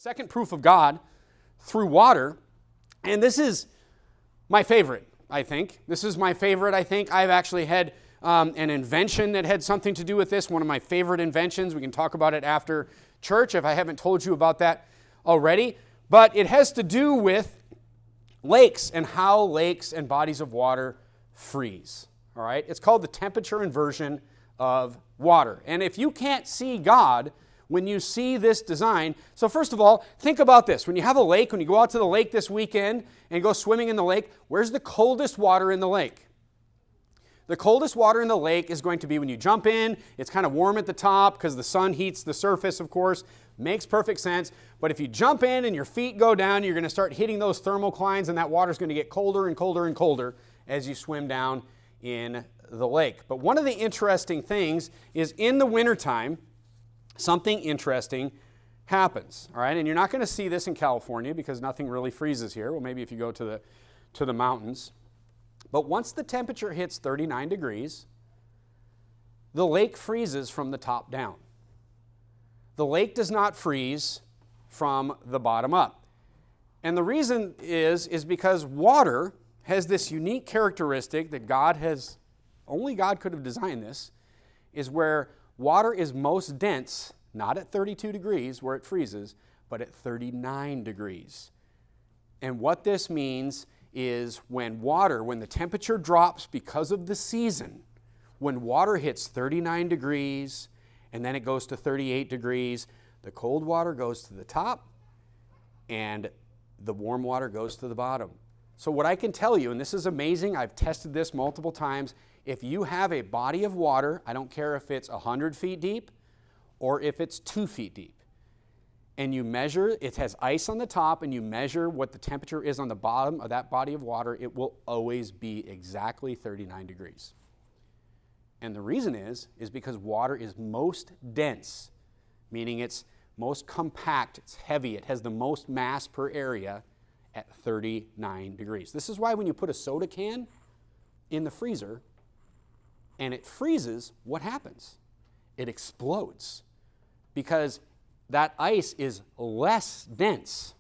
Second proof of God through water, and this is my favorite, I think. This is my favorite, I think. I've actually had an invention that had something to do with this, one of my favorite inventions. We can talk about it after church if I haven't told you about that already. But it has to do with lakes and how lakes and bodies of water freeze. All right? It's called the temperature inversion of water. And if you can't see God when you see this design, so first of all, think about this. When you have a lake, when you go out to the lake this weekend and go swimming in the lake, where's the coldest water in the lake? The coldest water in the lake is going to be when you jump in. It's kind of warm at the top because the sun heats the surface, of course. Makes perfect sense. But if you jump in and your feet go down, you're going to start hitting those thermoclines, and that water's going to get colder and colder and colder as you swim down in the lake. But one of the interesting things is in the wintertime, something interesting happens. All right, and you're not going to see this in California because nothing really freezes here. Well, maybe if you go to the mountains. But once the temperature hits 39 degrees, the lake freezes from the top down. The lake does not freeze from the bottom up. And the reason is because water has this unique characteristic that only God could have designed this, is where water is most dense, not at 32 degrees where it freezes, but at 39 degrees. And what this means is when the temperature drops because of the season, when water hits 39 degrees and then it goes to 38 degrees, the cold water goes to the top and the warm water goes to the bottom. So what I can tell you, and this is amazing, I've tested this multiple times, if you have a body of water, I don't care if it's 100 feet deep or if it's 2 feet deep, and you measure, it has ice on the top, and you measure what the temperature is on the bottom of that body of water, it will always be exactly 39 degrees. And the reason is because water is most dense, meaning it's most compact, it's heavy, it has the most mass per area at 39 degrees. This is why when you put a soda can in the freezer and it freezes, what happens? It explodes because that ice is less dense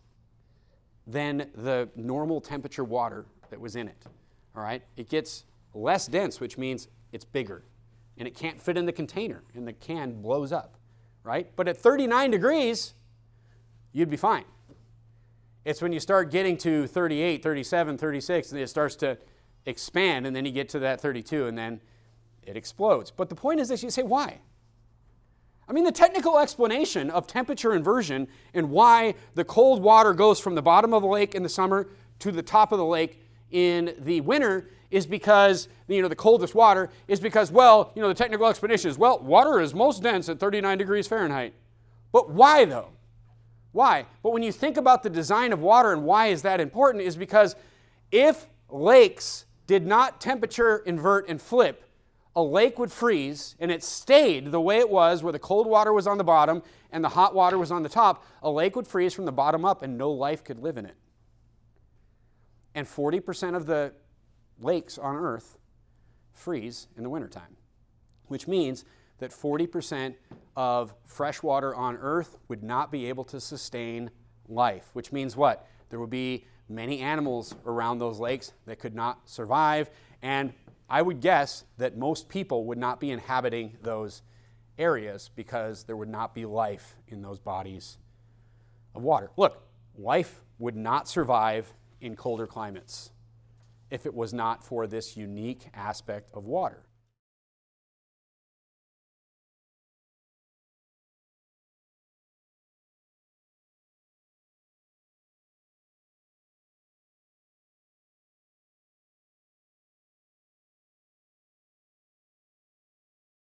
than the normal temperature water that was in it. All right? It gets less dense, which means it's bigger. And it can't fit in the container, and the can blows up. Right? But at 39 degrees, you'd be fine. It's when you start getting to 38, 37, 36, and it starts to expand, and then you get to that 32, and then it explodes. But the point is this, you say, why? I mean, the technical explanation of temperature inversion and why the cold water goes from the bottom of the lake in the summer to the top of the lake in the winter is because, the coldest water is because, the technical explanation is, water is most dense at 39 degrees Fahrenheit. But why, though? Why? But when you think about the design of water and why is that important is because if lakes did not temperature invert and flip, a lake would freeze and it stayed the way it was where the cold water was on the bottom and the hot water was on the top. A lake would freeze from the bottom up and no life could live in it. And 40% of the lakes on Earth freeze in the wintertime, which means that 40% of fresh water on Earth would not be able to sustain life, which means what? There would be many animals around those lakes that could not survive, and I would guess that most people would not be inhabiting those areas because there would not be life in those bodies of water. Look, life would not survive in colder climates if it was not for this unique aspect of water.